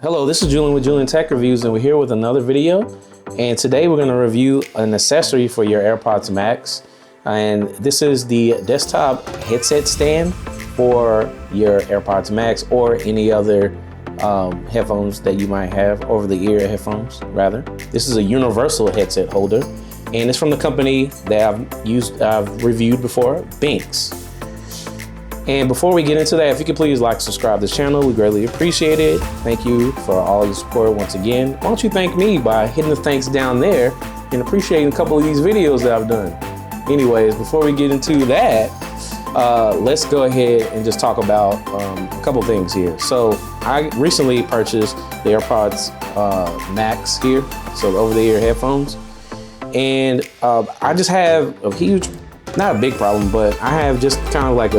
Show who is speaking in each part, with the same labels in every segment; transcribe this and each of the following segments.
Speaker 1: Hello, this is Julian with Juleon Tech Reviews, and we're here with another video. And today we're going to review an accessory for your AirPods Max. And this is the desktop headset stand for your AirPods Max or any other headphones that you might have, over-the-ear headphones, rather. This is a universal headset holder, and it's from the company that I've reviewed before, benks. And before we get into that, if you could please like, subscribe to this channel, we greatly appreciate it. Thank you for all your support once again. Why don't you thank me by hitting the thanks down there and appreciating a couple of these videos that I've done. Anyways, before we get into that, let's go ahead and just talk about a couple things here. So I recently purchased the AirPods Max here, so the over-the-ear headphones. And I just have a huge, not a big problem, but I have just kind of like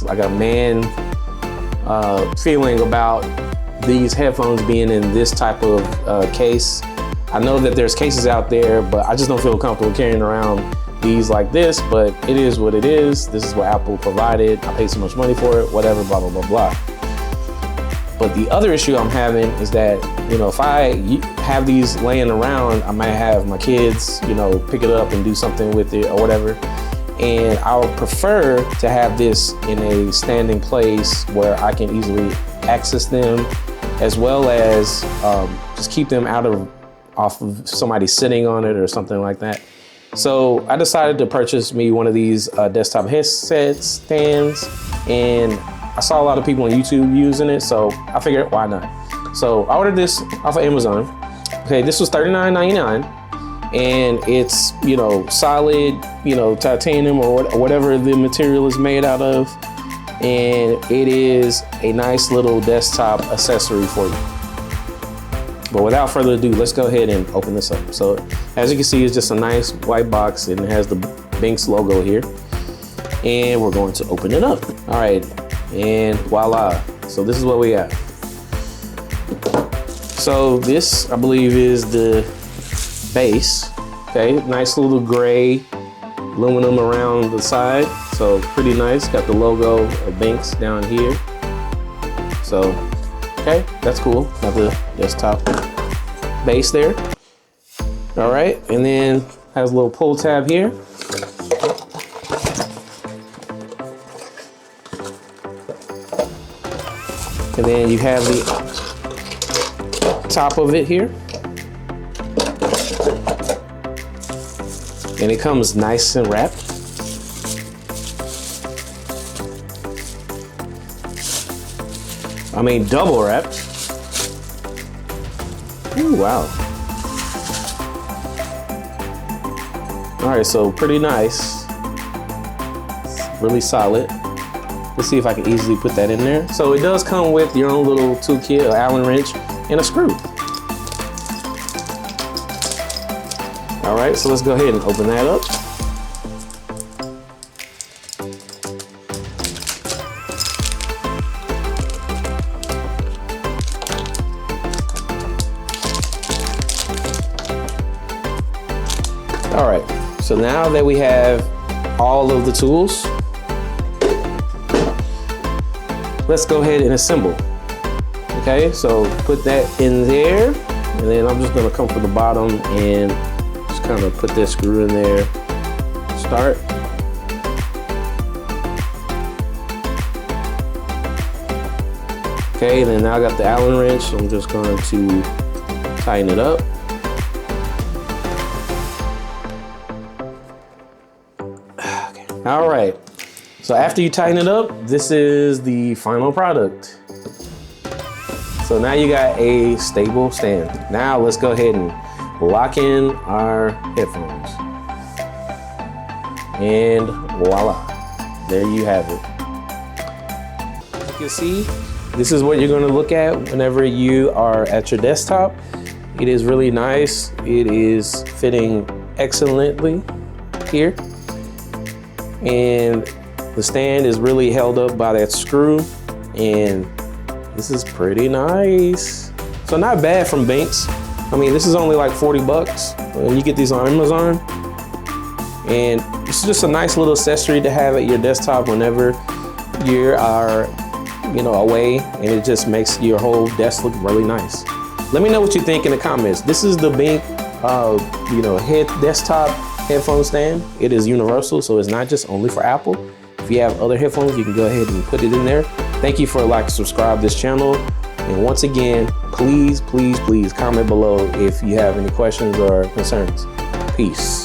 Speaker 1: like a man feeling about these headphones being in this type of case. I know that there's cases out there, but I just don't feel comfortable carrying around these like this, but it is what it is. This is what Apple provided. I paid so much money for it, whatever, blah, blah, blah, blah. But the other issue I'm having is that, you know, if I have these laying around, I might have my kids, you know, pick it up and do something with it or whatever. And I would prefer to have this in a standing place where I can easily access them, as well as just keep them off of somebody sitting on it or something like that. So I decided to purchase me one of these desktop headset stands, and I saw a lot of people on YouTube using it, so I figured, why not? So I ordered this off of Amazon. Okay, this was $39.99. And it's, you know, solid, you know, titanium or whatever the material is made out of. And it is a nice little desktop accessory for you. But without further ado, let's go ahead and open this up. So as you can see, it's just a nice white box, and it has the benks logo here. And we're going to open it up. All right, and voila. So this is what we got. So this, I believe, is the base. Okay, nice little gray aluminum around the side, so pretty nice. Got the logo of benks down here, so okay, that's cool. Got the desktop base there. All right, and then has a little pull tab here. And then you have the top of it here. And it comes nice and wrapped. I mean, double wrapped. Ooh, wow. All right, so pretty nice. It's really solid. Let's see if I can easily put that in there. So it does come with your own little toolkit, an Allen wrench, and a screw. All right, so let's go ahead and open that up. All right, so now that we have all of the tools, let's go ahead and assemble. Okay, so put that in there, and then I'm just gonna come from the bottom and kind of put this screw in there. Start. Okay, and then now I got the Allen wrench, so I'm just going to tighten it up. Okay. All right, so after you tighten it up, this is the final product. So now you got a stable stand. Now let's go ahead and lock in our headphones. And voila, there you have it. As you can see, this is what you're going to look at whenever you are at your desktop. It is really nice. It is fitting excellently here. And the stand is really held up by that screw, and this is pretty nice. So not bad from benks. I mean, this is only like 40 bucks. You get these on Amazon. And it's just a nice little accessory to have at your desktop whenever you are you know, away, and it just makes your whole desk look really nice. Let me know what you think in the comments. This is the Benk, you know, desktop headphone stand. It is universal, so it's not just only for Apple. If you have other headphones, you can go ahead and put it in there. Thank you for subscribe this channel. And once again, please, please, please comment below if you have any questions or concerns. Peace.